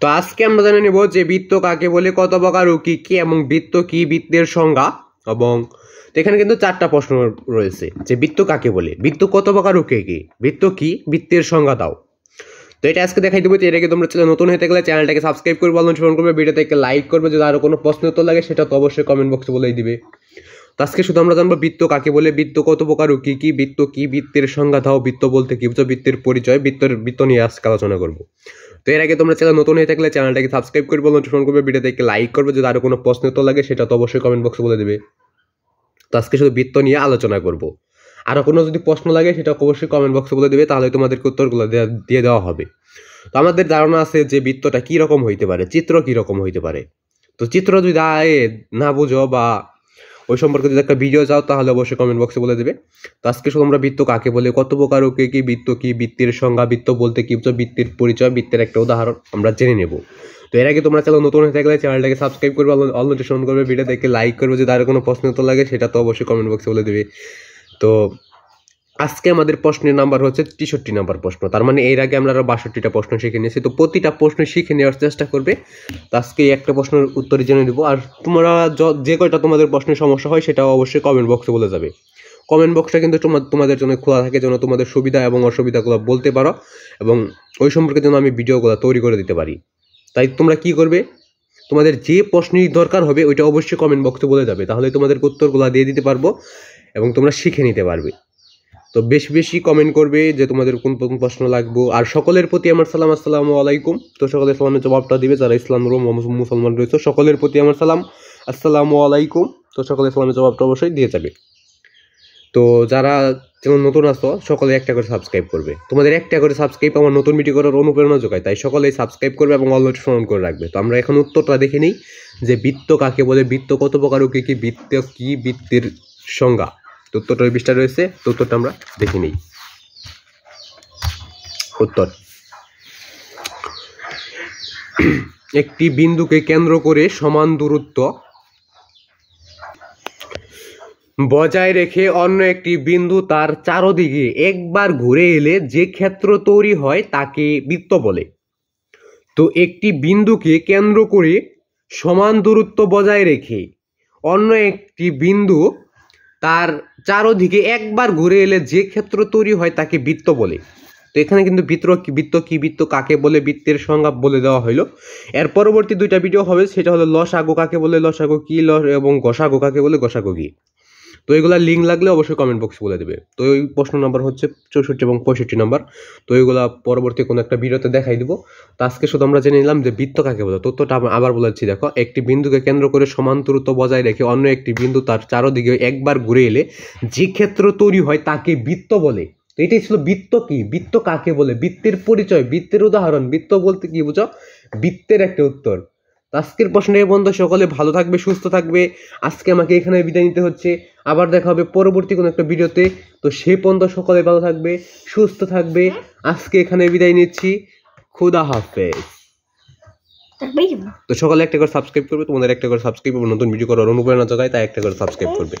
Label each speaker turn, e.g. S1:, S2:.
S1: তো আজকে আমরা জেনে নেব যে বৃত্ত কাকে বলে, কত প্রকার ও কি কি, এবং বৃত্ত কি, বৃত্তের সংজ্ঞা। এবং এখানে কিন্তু 4টা প্রশ্ন রয়েছে যে বৃত্ত কাকে বলে, বৃত্ত কত প্রকার ও কে কি, বৃত্ত কি, বৃত্তের সংজ্ঞা দাও। তো এটা আজকে দেখাই দেবো। এর আগে তোমরা চ্যানেল নতুন হয়ে থাকলে চ্যানেলটাকে সাবস্ক্রাইব করবে, অনুসরণ করবে, ভিডিওতে একটা লাইক করবে। যদি আরো কোনো প্রশ্ন উত্তর লাগে সেটা তো অবশ্যই কমেন্ট বক্সে বলেই দিবে। তো আজকে শুধু আমরা জানবো বৃত্ত কাকে বলে, বৃত্ত কত প্রকার ও কি কি, বৃত্ত কি, বৃত্তের সংজ্ঞা দাও, বৃত্ত বলতে কি বুঝো, বৃত্তের পরিচয়, বৃত্ত নিয়ে আজকে আলোচনা করবো। তো এর আগে তোমরা চ্যানেল নতুন হয়ে থাকলে চ্যানেলটাকে সাবস্ক্রাইব করবে, অনুসরণ করবে, ভিডিওতে একটা লাইক করবে। যদি আরো কোনো প্রশ্ন উত্তর লাগে সেটা তো অবশ্যই কমেন্ট বক্সে বলে দিবে। তো আজকে শুধু বৃত্ত নিয়ে আলোচনা করব। আরো কোনো যদি প্রশ্ন লাগে সেটা অবশ্যই কমেন্ট বক্সে বলে দিবে, তাহলে তোমাদেরকে উত্তরগুলো দিয়ে দেওয়া হবে। তো আমাদের ধারণা আছে যে বৃত্তটা কি রকম হইতে পারে, চিত্র কি রকম হইতে পারে। তো চিত্র যদি না বুঝো বা ওই সম্পর্কে যদি একটা ভিডিও চাও তাহলে অবশ্যই কমেন্ট বক্সে বলে দেবে। তো আজকে শুধু আমরা বৃত্ত কাকে বলে, কত প্রকার ও কে কি, বৃত্ত কি, বৃত্তের সংজ্ঞা, বৃত্ত বলতে কি বুঝো, বৃত্তের পরিচয়, বৃত্তের একটা উদাহরণ আমরা জেনে নেব। তো এর আগে তোমরা চ্যানেল নতুন হয়ে থাকলে চ্যানেলটাকে সাবস্ক্রাইব করবে, অল নোটিফিকেশন করবে, ভিডিও দেখে লাইক করবে। যদি আর কোনো প্রশ্ন উত্তর লাগে সেটা তো অবশ্যই কমেন্ট বক্সে বলে দেবে। তো আজকে আমাদের প্রশ্নের নাম্বার হচ্ছে 63 নাম্বার প্রশ্ন। তার মানে এর আগে আমরা 62টা প্রশ্ন শিখে নিয়েছি। তো প্রতিটা প্রশ্ন শিখে নেওয়ার চেষ্টা করবে। তো আজকে একটা প্রশ্নের উত্তর জেনে দেবো। আর তোমরা যে কয়টা তোমাদের প্রশ্নের সমস্যা হয় সেটাও অবশ্যই কমেন্ট বক্সে বলে যাবে। কমেন্ট বক্সটা কিন্তু তোমাদের জন্য খোলা থাকে, যেন তোমাদের সুবিধা এবং অসুবিধাগুলো বলতে পারো, এবং ওই সম্পর্কে যেন আমি ভিডিওগুলো তৈরি করে দিতে পারি। তাই তোমরা কি করবে, তোমাদের যে প্রশ্নই দরকার হবে ওইটা অবশ্যই কমেন্ট বক্সে বলে যাবে, তাহলে তোমাদের উত্তরগুলো দিয়ে দিতে পারবো এবং তোমরা শিখে নিতে পারবে। তো বেশি বেশি কমেন্ট করবে যে তোমাদের কোন কোন প্রশ্ন লাগবে। আর সকলের প্রতি আমার সালাম, আসসালামু আলাইকুম। তো সকলের সালামের জবাবটা দিবে যারা ইসলাম মুসলমান রয়েছে। সকলের প্রতি আমার সালাম, আসসালামু আলাইকুম। তো সকলের সালামের জবাবটা অবশ্যই দিয়ে যাবে। তো যারা যেমন নতুন আসো সকলে একটা করে সাবস্ক্রাইব করবে। তোমাদের একটা করে সাবস্ক্রাইব আমার নতুন ভিডিও করার অনুপ্রেরণা যোগায়, তাই সকলেই সাবস্ক্রাইব করবে এবং অল নোটিফিকেশন করে রাখবে। তো আমরা এখন উত্তরটা দেখে নিই যে বৃত্ত কাকে বলে, বৃত্ত কত প্রকার ও কি কি, বৃত্ত কি, বৃত্তের সংজ্ঞা। উত্তরটা ওই পৃষ্ঠা রয়েছে। তো উত্তরটা আমরা দেখে নিই। উত্তর: একটি বিন্দুকে কেন্দ্র করে সমান দূরত্ব বজায় রেখে অন্য একটি বিন্দু তার চারদিকে একবার ঘুরে এলে যে ক্ষেত্র তৈরি হয় তাকে বৃত্ত বলে। তো একটি বিন্দুকে কেন্দ্র করে সমান দূরত্ব বজায় রেখে অন্য একটি বিন্দু তার চারদিকে একবার ঘুরে এলে যে ক্ষেত্র তৈরি হয় তাকে বৃত্ত বলে। তো এখানে কিন্তু বৃত্ত কি, বৃত্ত কাকে বলে, বৃত্তের সংজ্ঞা বলে দেওয়া হলো। এর পরবর্তী 2টা ভিডিও হবে, সেটা হলো লসাগু কাকে বলে, লসাগু কি, এবং গসাগু কাকে বলে, গসাগু কি। তো এগুলা লিঙ্ক লাগলে অবশ্যই কমেন্ট বক্সে বলে দেবে। তো ওই প্রশ্ন নাম্বার হচ্ছে 64 এবং 65 নাম্বার। তো এইগুলা পরবর্তী কোনো একটা ভিডিওতে দেখাই দিব। তো আজকে শুধু আমরা জেনে নিলাম যে বৃত্ত কাকে বলে। তথ্যটা আবার বলেছি, দেখো, একটি বিন্দুকে কেন্দ্র করে সমান দূরত্ব বজায় রেখে অন্য একটি বিন্দু তার চারদিকে একবার ঘুরে এলে যে ক্ষেত্র তৈরি হয় তাকে বৃত্ত বলে। তো এটাই ছিল বৃত্ত কি, বৃত্ত কাকে বলে, বৃত্তের পরিচয়, বৃত্তের উদাহরণ, বৃত্ত বলতে কি বুঝো, বৃত্তের একটা উত্তর। আজকের প্রশ্নের বন্ধু সকলে ভালো থাকবে, সুস্থ থাকবে। আজকে আমাকে এখানে বিদায় নিতে হচ্ছে, আবার দেখা হবে পরবর্তী কোনো একটা ভিডিওতে। তো সে পর্যন্ত সকলে ভালো থাকবে, সুস্থ থাকবে। আজকে এখানে বিদায় নিচ্ছি, খুদা হাফেজ। তো সকলে একটা করে সাবস্ক্রাইব করবে, তোমাদের একটা করে সাবস্ক্রাইব নতুন ভিডিও করার অনুপ্রেরণা যোগায়, তাই একটা করে সাবস্ক্রাইব করবে।